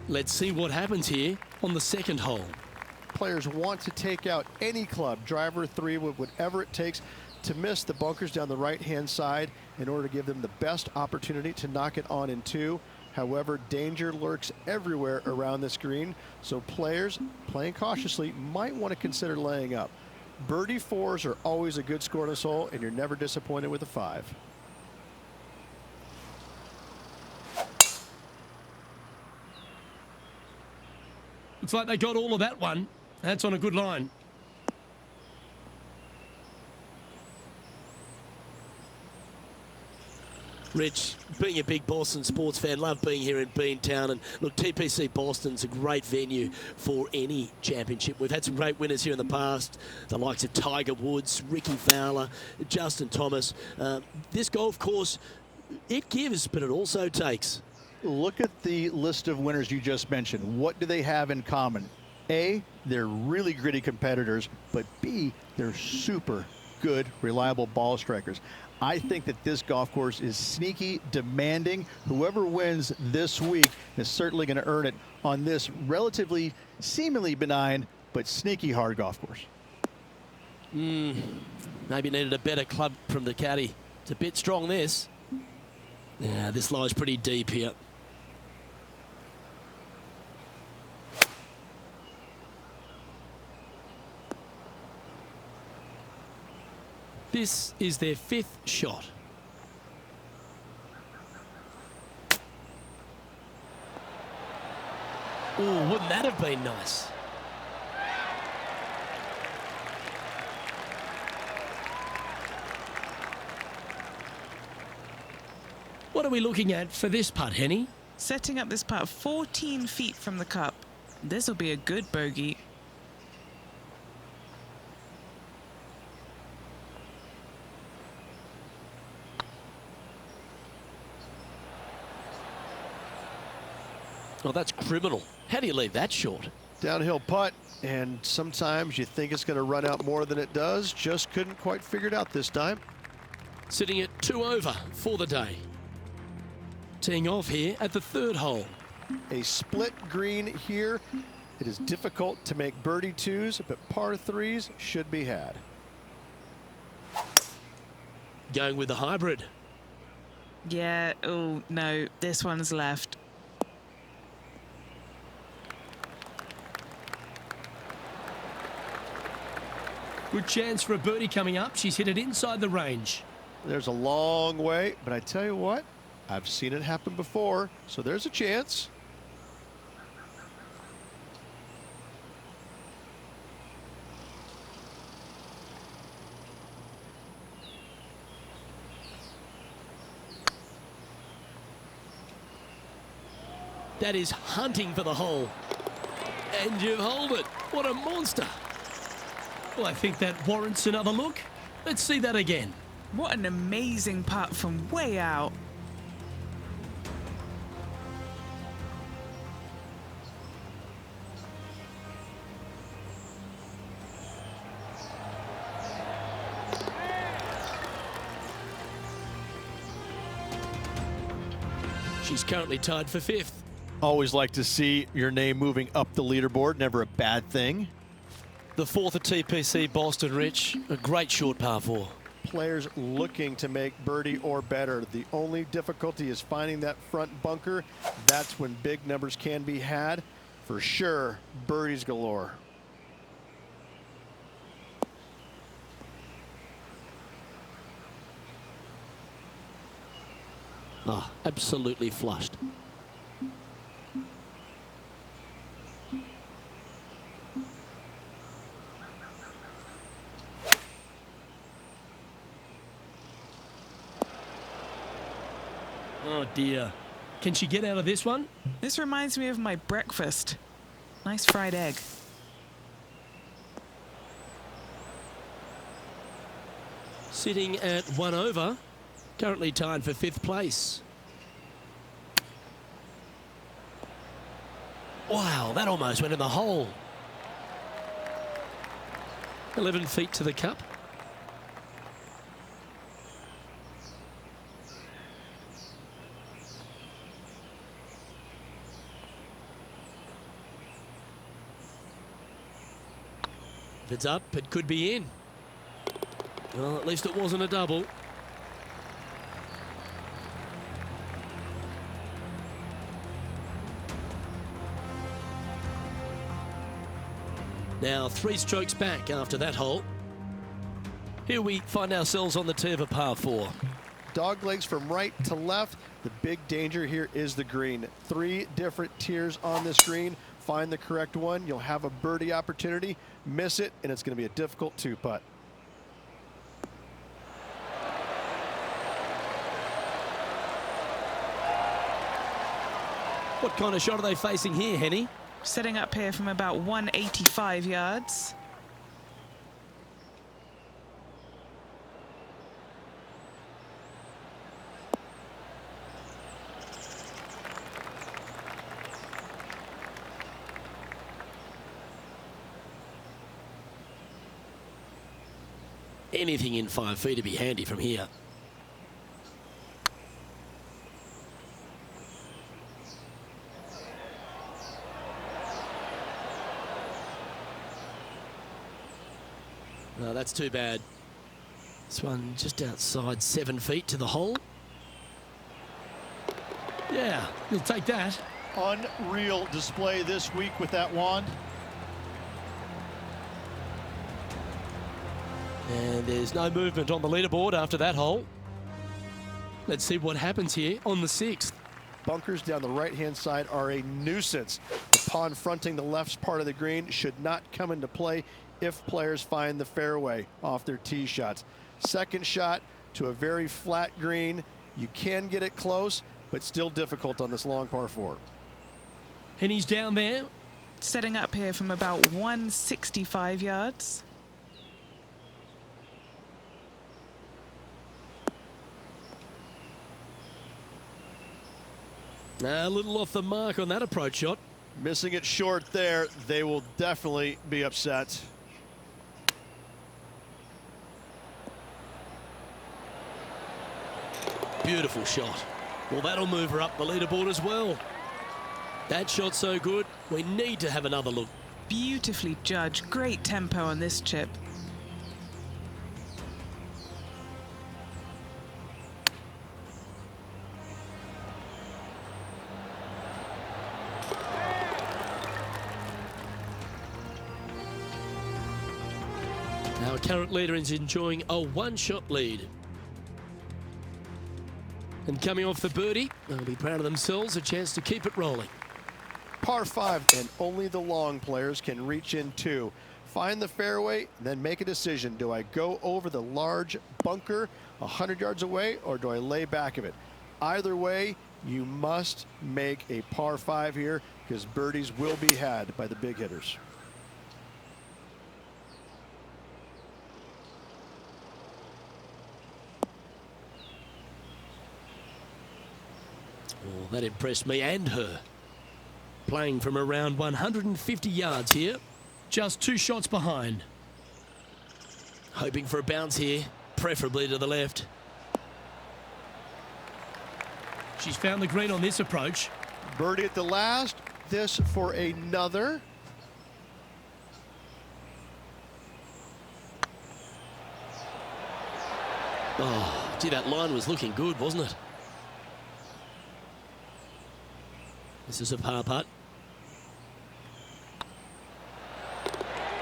Let's see what happens here on the second hole. Players want to take out any club, driver, three, whatever it takes, to miss the bunkers down the right-hand side in order to give them the best opportunity to knock it on in two. However, danger lurks everywhere around this green, so players playing cautiously might want to consider laying up. Birdie fours are always a good score in this hole, and you're never disappointed with a 5. Looks like they got all of that one. That's on a good line. Rich, being a big Boston sports fan, love being here in Beantown. And look, TPC Boston's a great venue for any championship. We've had some great winners here in the past, the likes of Tiger Woods, Ricky Fowler, Justin Thomas. This golf course, it gives, but it also takes. Look at the list of winners you just mentioned. What do they have in common? A, they're really gritty competitors, but B, they're super good, reliable ball strikers. I think that this golf course is sneaky, demanding. Whoever wins this week is certainly going to earn it on this relatively, seemingly benign, but sneaky hard golf course. Maybe needed a better club from the caddy. It's a bit strong, this. Yeah, this lies pretty deep here. This is their 5th shot. Oh, wouldn't that have been nice? What are we looking at for this putt, Henny? Setting up this putt 14 feet from the cup. This will be a good bogey. Oh, that's criminal. How do you leave that short? Downhill putt, and sometimes you think it's going to run out more than it does. Just couldn't quite figure it out this time. Sitting at 2 over for the day. Teeing off here at the 3rd hole. A split green here. It is difficult to make birdie twos, but par threes should be had. Going with the hybrid. Yeah, oh no, this one's left. Good chance for a birdie coming up. She's hit it inside the range. There's a long way, but I tell you what, I've seen it happen before, so there's a chance. That is hunting for the hole. And you've holed it. What a monster. Well, I think that warrants another look. Let's see that again. What an amazing putt from way out. She's currently tied for 5th. Always like to see your name moving up the leaderboard. Never a bad thing. The 4th at TPC Boston, Rich. A great short par 4. Players looking to make birdie or better. The only difficulty is finding that front bunker. That's when big numbers can be had. For sure, birdies galore. Ah, absolutely flushed. Oh dear. Can she get out of this one? This reminds me of my breakfast. Nice fried egg. Sitting at 1 over. Currently tied for 5th place. Wow, that almost went in the hole. 11 feet to the cup. If it's up, it could be in. Well, at least it wasn't a double. Now 3 strokes back after that hole. Here we find ourselves on the tee of a par 4. Dog legs from right to left. The big danger here is the green. 3 different tiers on this green. Find the correct one. You'll have a birdie opportunity. Miss it, and it's going to be a difficult 2-putt. What kind of shot are they facing here, Henny? Setting up here from about 185 yards. Anything in 5 feet to be handy from here. No, that's too bad. This one just outside 7 feet to the hole. Yeah, you'll take that. Unreal display this week with that wand. And there's no movement on the leaderboard after that hole. Let's see what happens here on the 6th. Bunkers down the right-hand side are a nuisance. The pond fronting the left part of the green should not come into play if players find the fairway off their tee shots. Second shot to a very flat green. You can get it close, but still difficult on this long par 4. And he's down there. Setting up here from about 165 yards. A little off the mark on that approach shot. Missing it short there. They will definitely be upset. Beautiful shot. Well, that'll move her up the leaderboard as well. That shot's so good, we need to have another look. Beautifully judged. Great tempo on this chip. Our current leader is enjoying a 1-shot lead. And coming off the birdie, they'll be proud of themselves, a chance to keep it rolling. Par 5, and only the long players can reach in 2. Find the fairway, then make a decision. Do I go over the large bunker 100 yards away, or do I lay back of it? Either way, you must make a par 5 here, because birdies will be had by the big hitters. Oh, that impressed me and her. Playing from around 150 yards here. Just 2 shots behind. Hoping for a bounce here, preferably to the left. She's found the green on this approach. Birdie at the last. This for another. Oh, gee, that line was looking good, wasn't it? This is a par putt.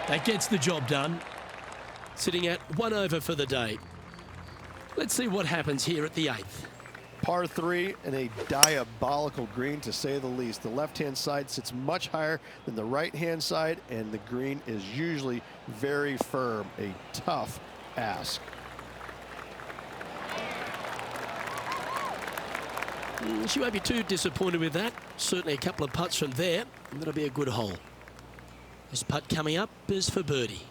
That gets the job done. Sitting at 1 over for the day. Let's see what happens here at the 8th. Par 3 and a diabolical green, to say the least. The left-hand side sits much higher than the right-hand side, and the green is usually very firm. A tough ask. She won't be too disappointed with that. Certainly a couple of putts from there, and that'll be a good hole. This putt coming up is for birdie.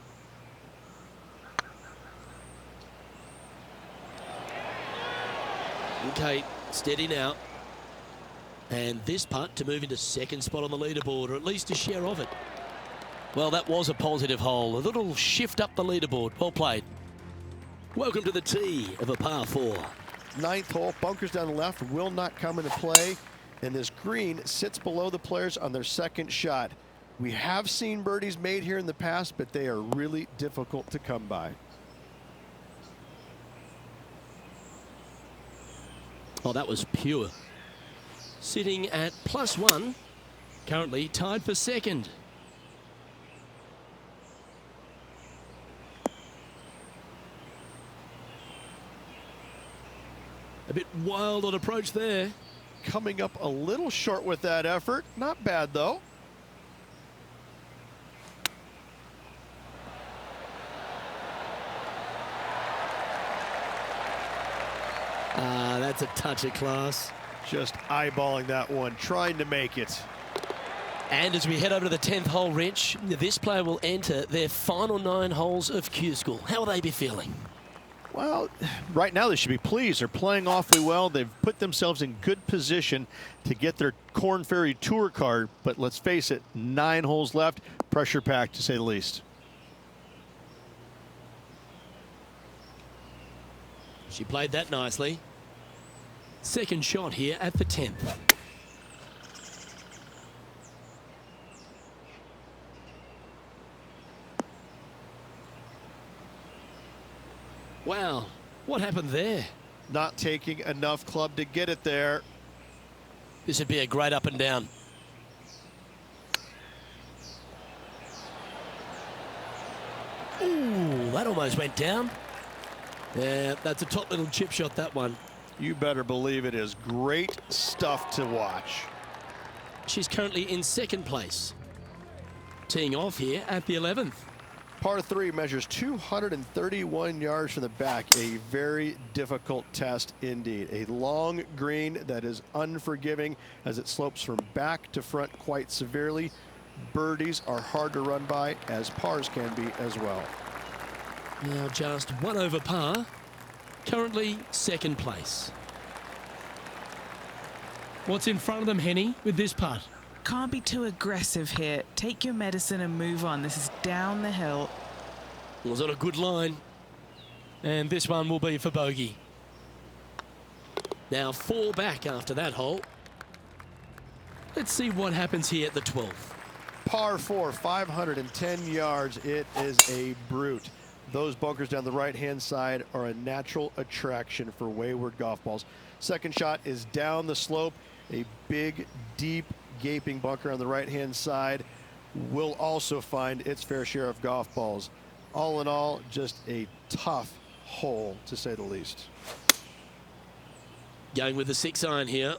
Okay, steady now. And this putt to move into 2nd spot on the leaderboard, or at least a share of it. Well, that was a positive hole. A little shift up the leaderboard. Well played. Welcome to the tee of a par 4. 9th hole, bunkers down the left will not come into play, and this green sits below the players on their 2nd shot. We have seen birdies made here in the past, but they are really difficult to come by. Oh, that was pure. Sitting at +1, currently tied for second. A bit wild on approach there. Coming up a little short with that effort. Not bad, though. That's a touch of class. Just eyeballing that one, trying to make it. And as we head over to the 10th hole, Rich, this player will enter their final 9 holes of Q School. How will they be feeling? Well, right now they should be pleased. They're playing awfully well. They've put themselves in good position to get their Korn Ferry Tour card. But let's face it, 9 holes left. Pressure packed, to say the least. She played that nicely. Second shot here at the 10th. Wow, what happened there? Not taking enough club to get it there. This would be a great up and down. Ooh, that almost went down. Yeah, that's a top little chip shot, that one. You better believe it is great stuff to watch. She's currently in second place. Teeing off here at the 11th. Par 3 measures 231 yards from the back. A very difficult test indeed. A long green that is unforgiving as it slopes from back to front quite severely. Birdies are hard to run by, as pars can be as well. Now just 1 over par. Currently second place. What's in front of them, Henny, with this putt? Can't be too aggressive here. Take your medicine and move on. This is down the hill. Was on a good line. And this one will be for bogey. Now 4 back after that hole. Let's see what happens here at the 12th. Par 4, 510 yards. It is a brute. Those bunkers down the right-hand side are a natural attraction for wayward golf balls. Second shot is down the slope. A big, deep, gaping bunker on the right-hand side will also find its fair share of golf balls. All in all, just a tough hole, to say the least. Going with the 6 iron here.